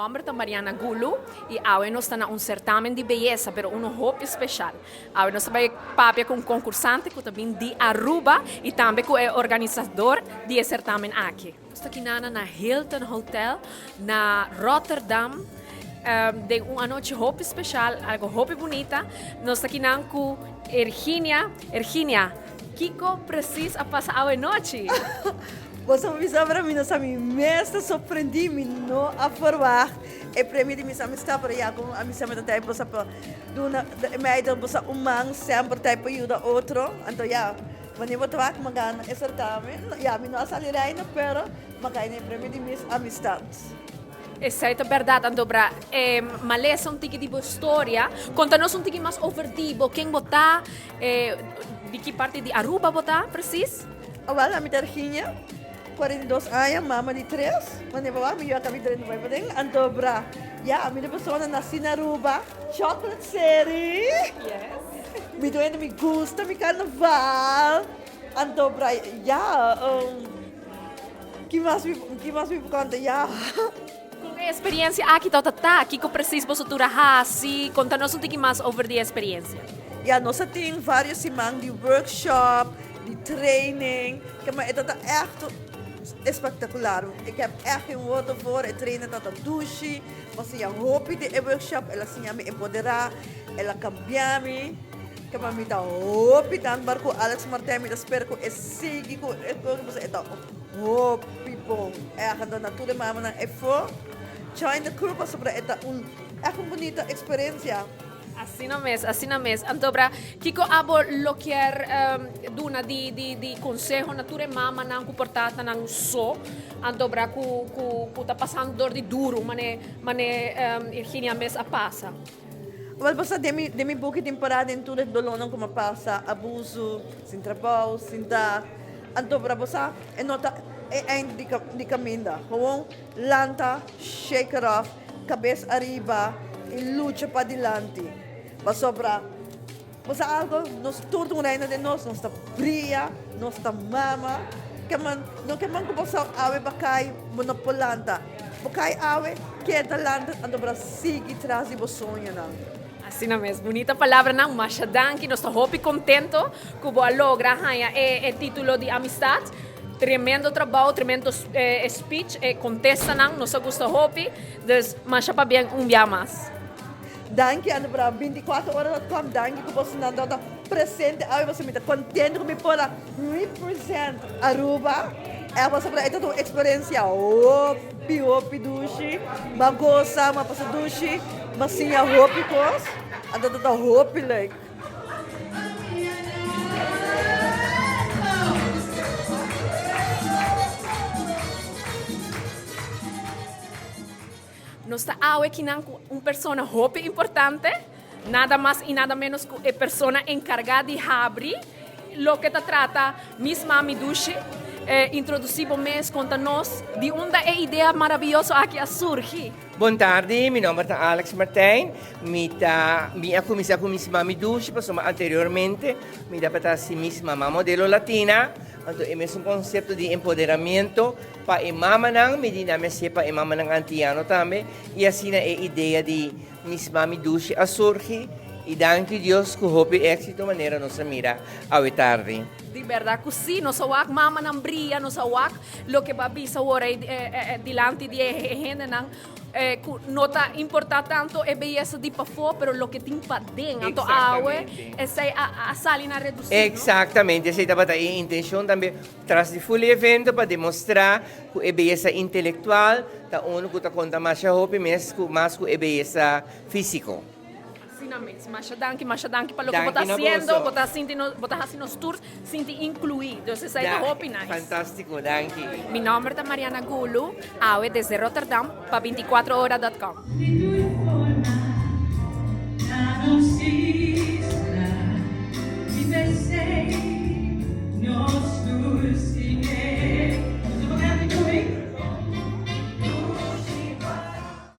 nome é Mariana Gulu e hoje nós estamos num certamen de beleza, mas roupa especial. Hoje nós estamos papia com um concursante que também de Aruba e também com o organizador de certamen aqui. Nós estamos aqui na Hilton Hotel, na Rotterdam. De uma noite roupa especial, algo roupa bonita. Nós estamos aqui com Erginia. Erginia, Kiko precisa passar a noite. Você me sabe para mim, nós me mesmo surpreendi, me não a forvar. E para mim, me sabe estar para aí, com a missão da tempo, para duna, me dá para man sempre tempo ajuda outro, então já, quando eu vou que magana, é certamen, já, me não sair ainda, pero magana para mim de minhas amistades. Exato, verdade, Andobra. Malesa um tique de história. Conta-nos um tique mais overtivo. Quem botar, de que parte de Aruba botar, preciso? Olá, a minha Virginia, 42 anos, mama de 3. Quando eu vou lá, eu acabei de ir para aí, Andobra. Já, a minha pessoa nasci na Aruba, chocolate city. Yes. Me doendo, me gusta, me carnaval. Andobra, já. Que mais me conta, já. Com a experiência aqui, aqui que preciso você turahasi, conta-nos um tique mais over de experiência. Ja, nós temos várias semanas de workshop, de training, que é echt espetacular. Ik heb echt geen woorden voor. Ik train tot een douche. Maar ze hoop de workshop, ela se me empoderar, ela cambiar me. Que para mim tá hoop dan barco Alex Martin me espero que siga com você então hoop bom. É a cada natura mama na efo. Join the crew para sobre esta bonita experiência. Assim não mesmo. Andobra, Kiko abo lo quer duna de consejo nature mama não comportada não só. Andobra ku tá passando dor de duro, mane Virginia mes a passa. Wel basta demi buki temporada em tudo dolonong como passa abuso, sem trabalho, sem dar. Andobra basta é nota é de caminho. Gewoon lanta, shake it off, cabeça arriba e luta para adiante. Mas sobra, mas algo nos tudo ainda de nós está brilha, nós está mama, que man não que man começar ave bacai monopolanta, bacai ave que é da landa, ando para seguir traz e sonho não. Assim mesmo, bonita palavra não, mas danke, nós estamos muito contento que boa logra é título de amistade. Tremendo trabalho, tremendo speech, contesta não, nós gostamos hopi, mas para bem dia mais. Danke aan de 24 horas com danke que você não dá presente aí você me está contente que me pode represent Aruba é você para esta tua experiência hopi dushi magosa mas passa dushi mas sim a hopi cos anda toda hopi like Nós estamos aqui com uma pessoa muito importante, nada mais e nada menos que a pessoa encarregada de abrir o que trata Miss Mami Dushi. Introduzir mês conta-nos de onde a ideia maravilhosa aqui surge. Boa tarde, meu nome é Alex Martin. Eu comecei com Miss Mami Dushi, mas anteriormente me dá para ser Miss Mama Modelo Latina. Então, é mesmo um conceito de empoderamento para a mama não, me dinamize para a mama não antiano também. E assim a ideia de Miss Mami Dushi a surge. E danke Deus que houve êxito de maneira nossa mira ao tarde. De verdade que sim, nossa wak mama não brilha, nossa wak lo que babi sa ora dilante de gente não nota importa tanto é beleza de para fora, pero lo que tem para dentro, então a salina reduzir. Exatamente, essa é a intenção também traz de full evento para demonstrar que é beleza intelectual, tá uno que tá conta mais hope mais que é beleza físico. Mas danke para o que você está fazendo nos tours, sinto incluído. Isso é muito nice. Fantástico, danke. Meu nome é Mariana Gulu, desde Rotterdam para 24horas.com.